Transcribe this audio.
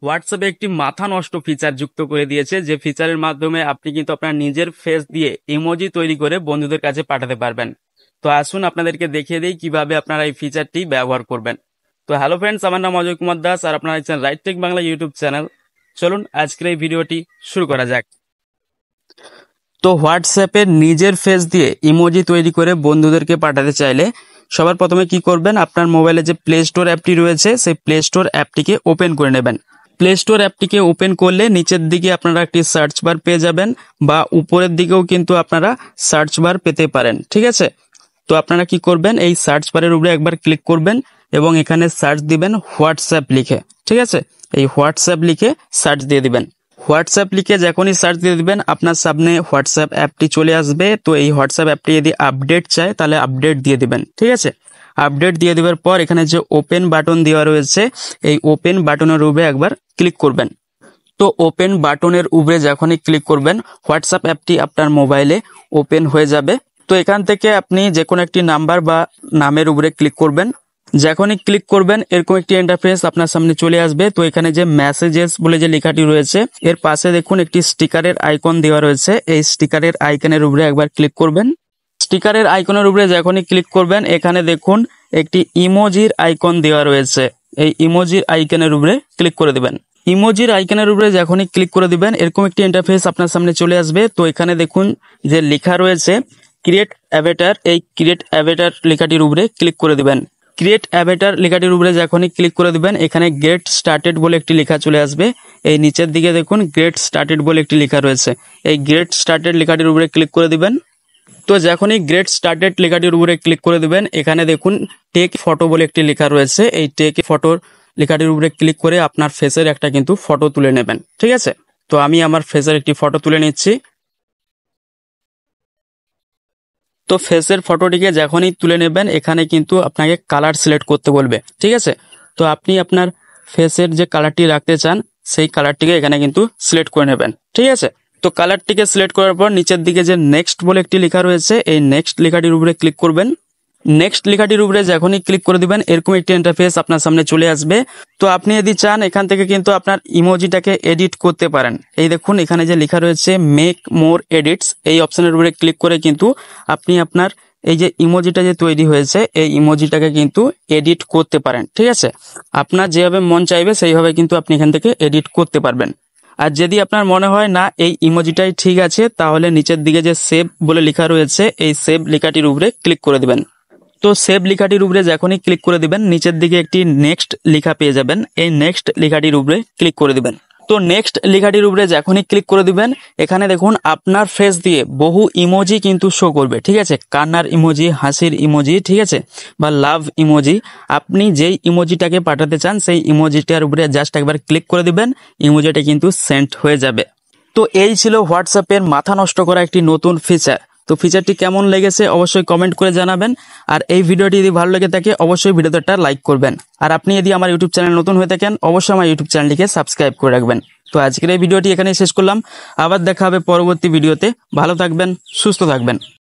হোয়াটসঅ্যাপে একটি মাথা নষ্ট ফিচার যুক্ত করে দিয়েছে, যে ফিচারের মাধ্যমে আপনি কিন্তু আপনার নিজের ফেস দিয়ে ইমোজি তৈরি করে বন্ধুদের কাছে পাঠাতে পারবেন। তো আসুন আপনাদেরকে দেখিয়ে দিই কিভাবে আপনারা এই ফিচারটি ব্যবহার করবেন। তো হ্যালো ফ্রেন্ডস, আমার নাম অজয় কুমার দাস আর আপনারা দেখছেন right tech Bangla YouTube channel. চলুন আজকের এই ভিডিওটি শুরু করা যাক। তো হোয়াটসঅ্যাপে নিজের ফেস দিয়ে ইমোজি তৈরি করে বন্ধুদেরকে পাঠাতে চাইলে সবার প্রথমে কি করবেন, আপনার মোবাইলে যে প্লে স্টোর অ্যাপটি রয়েছে সেই প্লে স্টোর অ্যাপটিকে ওপেন করে নেবেন। প্লে স্টোর অ্যাপটিকে ওপেন করলে নিচের দিকে আপনারা একটি সার্চ বার পেয়ে যাবেন, বা উপরের দিকেও কিন্তু আপনারা সার্চ বার পেতে পারেন। ঠিক আছে, তো আপনারা কি করবেন, এই সার্চ বারের উপরে একবার ক্লিক করবেন এবং এখানে সার্চ দিবেন হোয়াটসঅ্যাপ লিখে। ঠিক আছে, এই হোয়াটসঅ্যাপ লিখে সার্চ দিয়ে দিবেন। হোয়াটসঅ্যাপ লিখে যখনই সার্চ দিয়ে দিবেন আপনার সামনে হোয়াটসঅ্যাপ অ্যাপটি চলে আসবে। তো এই হোয়াটসঅ্যাপ অ্যাপটি যদি আপডেট চায় তাহলে আপডেট দিয়ে দিবেন। ঠিক আছে, আপডেট দিয়ে দেওয়ার পর এখানে যে ওপেন বাটন দেওয়া রয়েছে এই ওপেন বাটনের উপরে একবার ক্লিক করবেন। তো ওপেন বাটনের উপরে যখনই ক্লিক করবেন হোয়াটসঅ্যাপ অ্যাপটি আপনার মোবাইলে ওপেন হয়ে যাবে। তো এখান থেকে আপনি যে কোনো একটি নাম্বার বা নামের উপরে ক্লিক করবেন। যখনই ক্লিক করবেন এরকম একটি ইন্টারফেস আপনার সামনে চলে আসবে। তো এখানে যে মেসেজেস বলে যে লেখাটি রয়েছে এর পাশে দেখুন একটি স্টিকারের আইকন দেওয়া রয়েছে। এই স্টিকারের আইকনের উপরে একবার ক্লিক করবেন। স্টিকারের আইকনের উপরে যখনই ক্লিক করবেন এখানে দেখুন একটি ইমোজির আইকন দেওয়া রয়েছে। এই ইমোজির আইকনের উপরে ক্লিক করে দিবেন। ইমোজির আইকনের উপরে যখনই ক্লিক করে দিবেন এরকম একটি ইন্টারফেস আপনার সামনে চলে আসবে। তো এখানে দেখুন যে লেখা রয়েছে ক্রিয়েট অ্যাভাটার, এই ক্রিয়েট অ্যাভাটার লেখাটির উপরে ক্লিক করে দিবেন। ক্রিয়েট অ্যাভাটার লেখাটির উপরে যখনই ক্লিক করে দিবেন এখানে গেট স্টার্টেড বলে একটি লেখা চলে আসবে। এই নিচের দিকে দেখুন গেট স্টার্টেড বলে একটি লেখা রয়েছে। এই গেট স্টার্টেড লেখাটির উপরে ক্লিক করে দিবেন। তো যখনই গেট স্টার্টেড লেখাটির উপরে ক্লিক করে দিবেন এখানে দেখুন টেক ফটো বলে একটি লেখা রয়েছে। এই টেক ফটোর লেখাটির উপরে ক্লিক করে আপনার ফেসের একটা কিন্তু ফটো তুলে নেবেন। ঠিক আছে, তো আমি আমার ফেসের একটি ফটো তুলে নিচ্ছি। তো ফেসের ফটোটিকে যখনই তুলে নেবেন এখানে কিন্তু আপনাকে কালার সিলেক্ট করতে বলবে। ঠিক আছে, তো আপনি আপনার ফেসের যে কালারটি রাখতে চান সেই কালারটিকে এখানে কিন্তু সিলেক্ট করে নেবেন। ঠিক আছে, তো কালারটিকে সিলেক্ট করার পর নিচের দিকে যে নেক্সট বলে একটি লেখা রয়েছে এই নেক্সট লেখাটির উপরে ক্লিক করবেন। নেক্সট লেখাটির উপরে যখনই ক্লিক করে দিবেন এরকম একটি ইন্টারফেস আপনার সামনে চলে আসবে। তো আপনি যদি চান এখান থেকে কিন্তু আপনার ইমোজিটাকে এডিট করতে পারেন। এই দেখুন এখানে যে লেখা রয়েছে মেক মোর এডিটস, এই অপশনের উপরে ক্লিক করে কিন্তু আপনি আপনার এই যে ইমোজিটা যে তৈরি হয়েছে এই ইমোজিটাকে কিন্তু এডিট করতে পারেন। ঠিক আছে, আপনার যেভাবে মন চাইবে সেইভাবে কিন্তু আপনি এখান থেকে এডিট করতে পারবেন। আর যদি আপনার মনে হয় না এই ইমোজিটাই ঠিক আছে তাহলে নিচের দিকে যে সেভ বলে লেখা রয়েছে এই সেভ লেখাটির উপরে ক্লিক করে দিবেন। তো সেভ লেখাটির উপরে যখনই ক্লিক করে দিবেন নিচের দিকে একটি নেক্সট লেখা পেয়ে যাবেন। এই নেক্সট লেখাটির উপরে ক্লিক করে দিবেন। তো নেক্সট লেখাটির উপরে যখনই ক্লিক করে দিবেন এখানে দেখুন আপনার ফেস দিয়ে বহু ইমোজি কিন্তু শো করবে। ঠিক আছে, কান্নার ইমোজি, হাসির ইমোজি, ঠিক আছে, বা লাভ ইমোজি। আপনি যেই ইমোজিটাকে পাঠাতে চান সেই ইমোজিটার উপরে জাস্ট একবার ক্লিক করে দিবেন, ইমোজিটা কিন্তু সেন্ড হয়ে যাবে। তো এই ছিল হোয়াটসঅ্যাপের মাথা নষ্ট করা একটি নতুন ফিচার। তো ফিচারটি কেমন লেগেছে অবশ্যই কমেন্ট করে জানাবেন। আর এই ভিডিওটি যদি ভালো লেগে থাকে অবশ্যই ভিডিওতে একটা লাইক করবেন। আর আপনি যদি আমার ইউটিউব চ্যানেল নতুন হয়ে থাকেন অবশ্যই আমার ইউটিউব চ্যানেলটিকে সাবস্ক্রাইব করে রাখবেন। তো আজকের এই ভিডিওটি এখানেই শেষ করলাম, আবার দেখা হবে পরবর্তী ভিডিওতে। ভালো থাকবেন, সুস্থ থাকবেন।